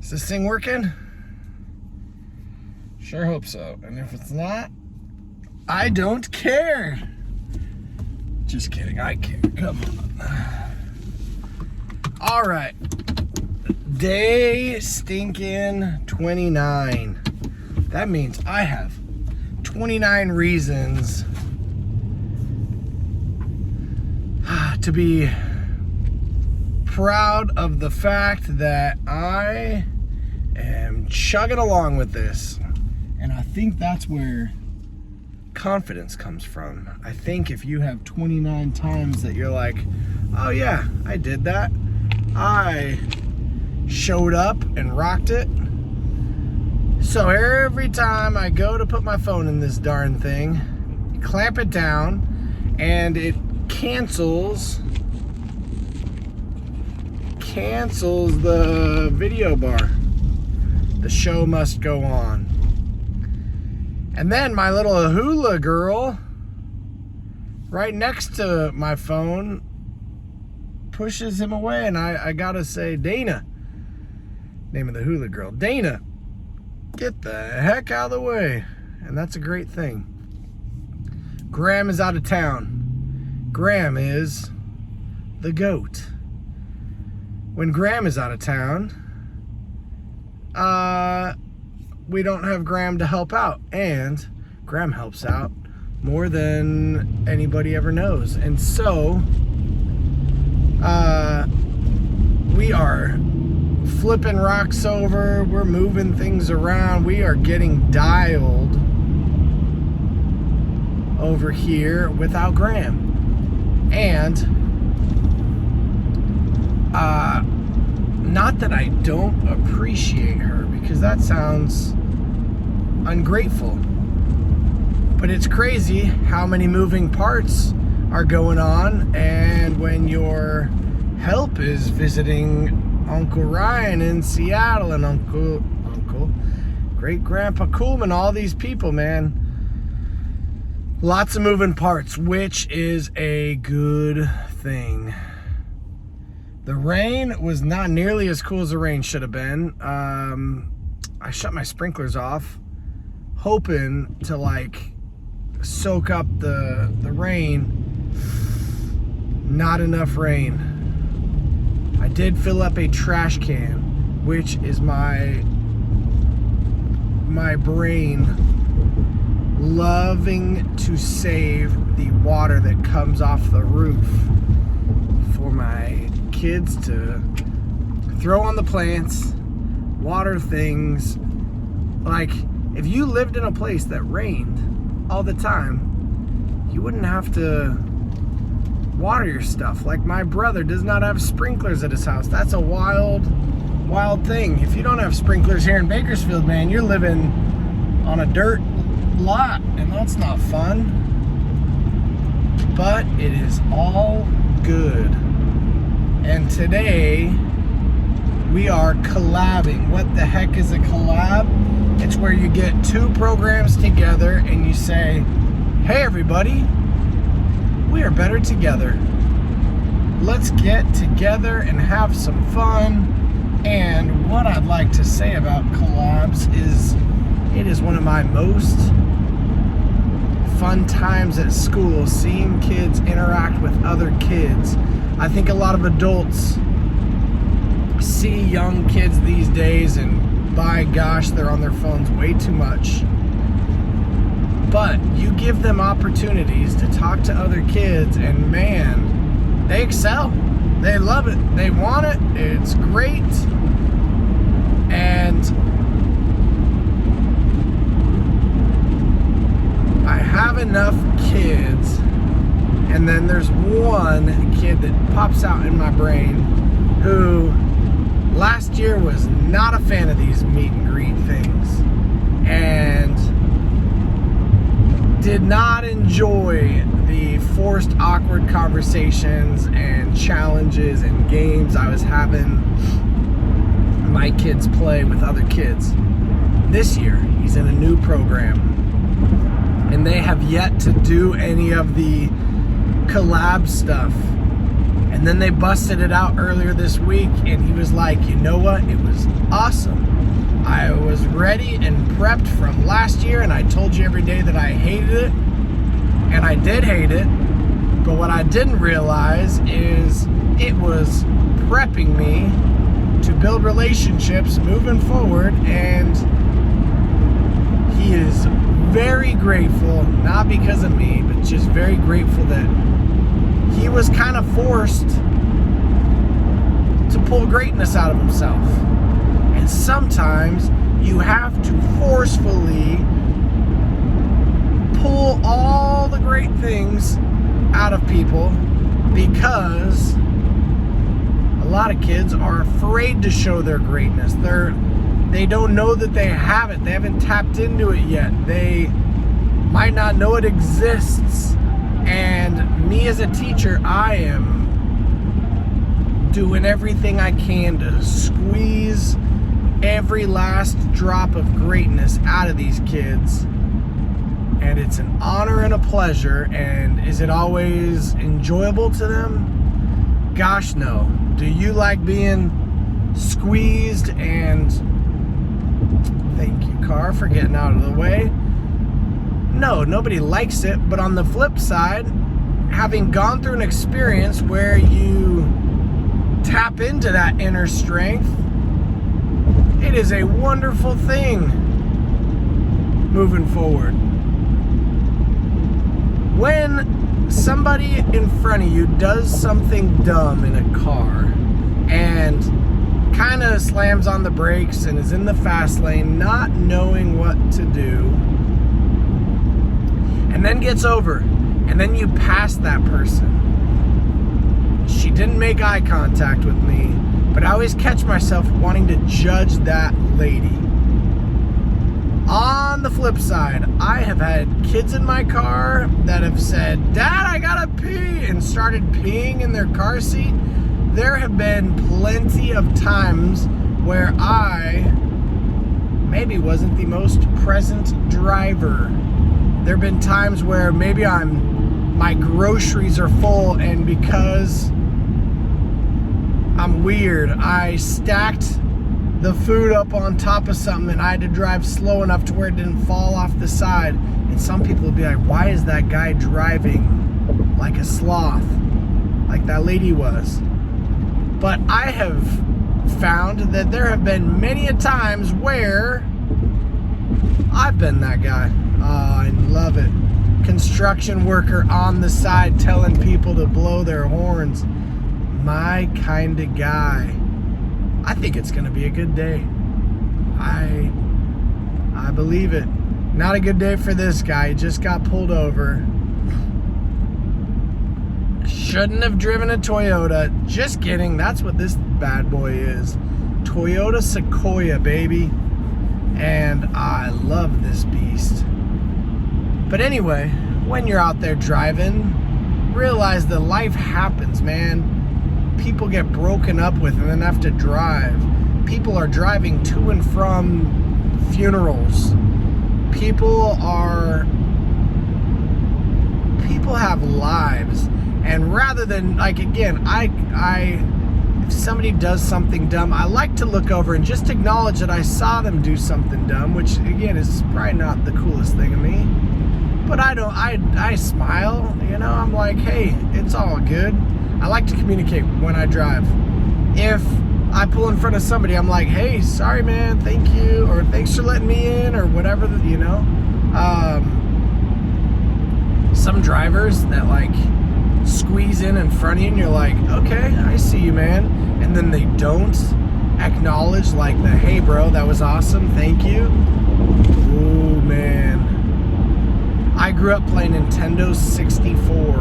Is this thing working? Sure hope so. And if it's not, I don't care. Just kidding, I care. Come on. All right. Day stinking 29. That means I have 29 reasons to be proud of the fact that I am chugging along with this. And I think that's where confidence comes from. I think if you have 29 times that you're like, oh yeah, I did that. I showed up and rocked it. So every time I go to put my phone in this darn thing, you clamp it down and it cancels the video bar. The show must go on. And then my little hula girl right next to my phone pushes him away, and I gotta say, Dana, name of the hula girl, Dana, get the heck out of the way. And that's a great thing. Graham is out of town. Graham is the goat. When Graham is out of town, we don't have Graham to help out, and Graham helps out more than anybody ever knows. And so we are flipping rocks over, we're moving things around, we are getting dialed over here without Graham. And not that I don't appreciate her, because that sounds ungrateful, but it's crazy how many moving parts are going on. And when your help is visiting Uncle Ryan in Seattle and Uncle Great Grandpa Coolman, all these people, man, lots of moving parts, which is a good thing. The rain was not nearly as cool as the rain should have been. I shut my sprinklers off, hoping to like soak up the rain. Not enough rain. I did fill up a trash can, which is my brain loving to save the water that comes off the roof for my kids to throw on the plants, water things. Like, if you lived in a place that rained all the time, you wouldn't have to water your stuff. Like, my brother does not have sprinklers at his house. That's a wild thing. If you don't have sprinklers here in Bakersfield, man, you're living on a dirt lot, and that's not fun. But it is all good. And today we are collabing. What the heck is a collab? It's where you get two programs together and you say, hey everybody, we are better together. Let's get together and have some fun. And what I'd like to say about collabs is it is one of my most fun times at school, seeing kids interact with other kids. I think a lot of adults see young kids these days and by gosh, they're on their phones way too much. But you give them opportunities to talk to other kids, and man, they excel. They love it. They want it. It's great. And I have enough kids, and then there's one kid that pops out in my brain who last year was not a fan of these meet and greet things and did not enjoy the forced awkward conversations and challenges and games I was having my kids play with other kids. This year, he's in a new program, and they have yet to do any of the collab stuff. And then they busted it out earlier this week, and he was like, you know what? It was awesome. I was ready and prepped from last year, and I told you every day that I hated it, and I did hate it. But what I didn't realize is it was prepping me to build relationships moving forward, and he is very grateful, not because of me, but just very grateful that he was kind of forced to pull greatness out of himself. And sometimes you have to forcefully pull all the great things out of people, because a lot of kids are afraid to show their greatness. They don't know that they have it. They haven't tapped into it yet. They might not know it exists. And me as a teacher, I am doing everything I can to squeeze every last drop of greatness out of these kids. And it's an honor and a pleasure. And is it always enjoyable to them? Gosh, no. Do you like being squeezed? And thank you, car, for getting out of the way. No, nobody likes it. But on the flip side, having gone through an experience where you tap into that inner strength, it is a wonderful thing moving forward. When somebody in front of you does something dumb in a car and kind of slams on the brakes and is in the fast lane, not knowing what to do, and then gets over, and then you pass that person. She didn't make eye contact with me, but I always catch myself wanting to judge that lady. On the flip side, I have had kids in my car that have said, "Dad, I gotta pee," and started peeing in their car seat. There have been plenty of times where I maybe wasn't the most present driver. There have been times where maybe my groceries are full, and because I'm weird, I stacked the food up on top of something, and I had to drive slow enough to where it didn't fall off the side. And some people would be like, why is that guy driving like a sloth, like that lady was? But I have found that there have been many a times where I've been that guy. Oh, I love it. Construction worker on the side telling people to blow their horns. My kind of guy. I think it's going to be a good day. I believe it. Not a good day for this guy. He just got pulled over. Shouldn't have driven a Toyota. Just kidding. That's what this bad boy is. Toyota Sequoia, baby. And I love this beast. But anyway, when you're out there driving, realize that life happens, man. People get broken up with and then have to drive. People are driving to and from funerals. People have lives. And rather than, like, again, if somebody does something dumb, I like to look over and just acknowledge that I saw them do something dumb, which again is probably not the coolest thing of me. But I smile, you know, I'm like, hey, it's all good. I like to communicate when I drive. If I pull in front of somebody, I'm like, hey, sorry, man, thank you, or thanks for letting me in, or whatever, you know. Some drivers that, like, squeeze in front of you, and you're like, okay, I see you, man. And then they don't acknowledge, like, the, hey, bro, that was awesome, thank you. Ooh, man. I grew up playing Nintendo 64,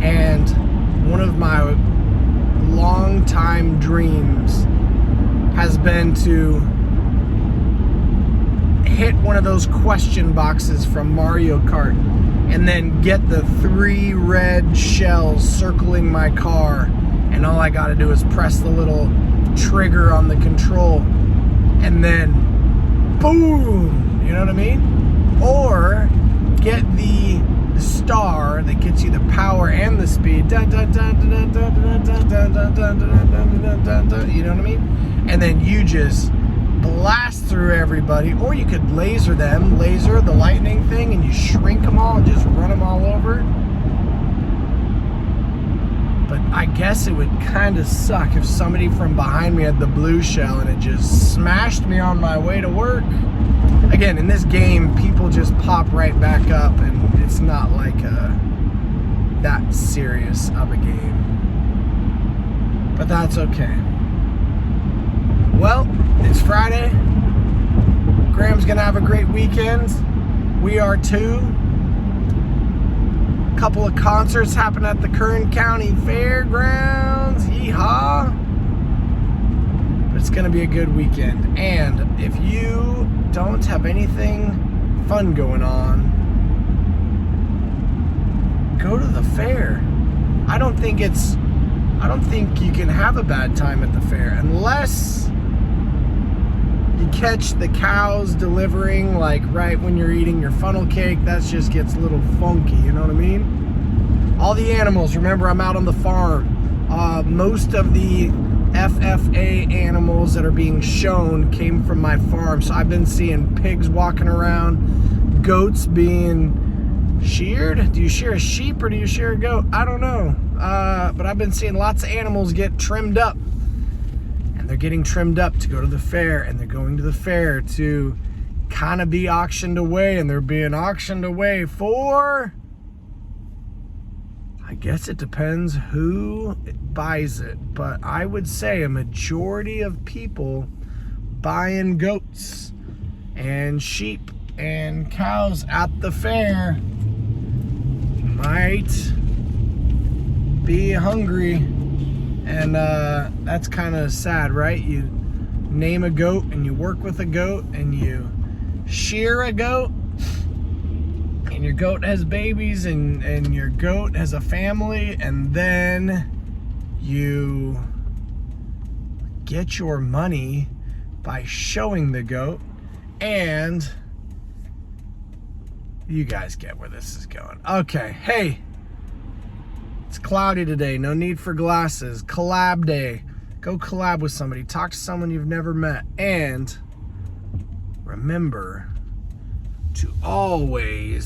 and one of my long-time dreams has been to hit one of those question boxes from Mario Kart and then get the 3 red shells circling my car, and all I gotta do is press the little trigger on the control and then boom, you know what I mean? Or get the the star that gets you the power and the speed. You know what I mean? And then you just blast through everybody, or you could laser the lightning thing, and you shrink them all and just run them all over. But I guess it would kind of suck if somebody from behind me had the blue shell and it just smashed me on my way to work. Again, in this game, people just pop right back up, and it's not like that serious of a game. But that's okay. Well, it's Friday. Graham's gonna have a great weekend. We are too. A couple of concerts happen at the Kern County Fairgrounds. Yeehaw! But it's gonna be a good weekend. And if you don't have anything fun going on, go to the fair. I don't think you can have a bad time at the fair unless you catch the cows delivering like right when you're eating your funnel cake. That just gets a little funky, you know what I mean? All the animals, remember I'm out on the farm. Most of the FFA animals that are being shown came from my farm. So I've been seeing pigs walking around, goats being sheared. Do you shear a sheep or do you shear a goat? I don't know. But I've been seeing lots of animals get trimmed up. And they're getting trimmed up to go to the fair. And they're going to the fair to kind of be auctioned away. And they're being auctioned away for... I guess it depends who buys it. But I would say a majority of people buying goats and sheep and cows at the fair might be hungry. And that's kind of sad, right? You name a goat and you work with a goat and you shear a goat, and your goat has babies, and your goat has a family, and then you get your money by showing the goat, and you guys get where this is going. Okay, hey, it's cloudy today, no need for glasses. Collab day. Go collab with somebody, talk to someone you've never met, and remember to always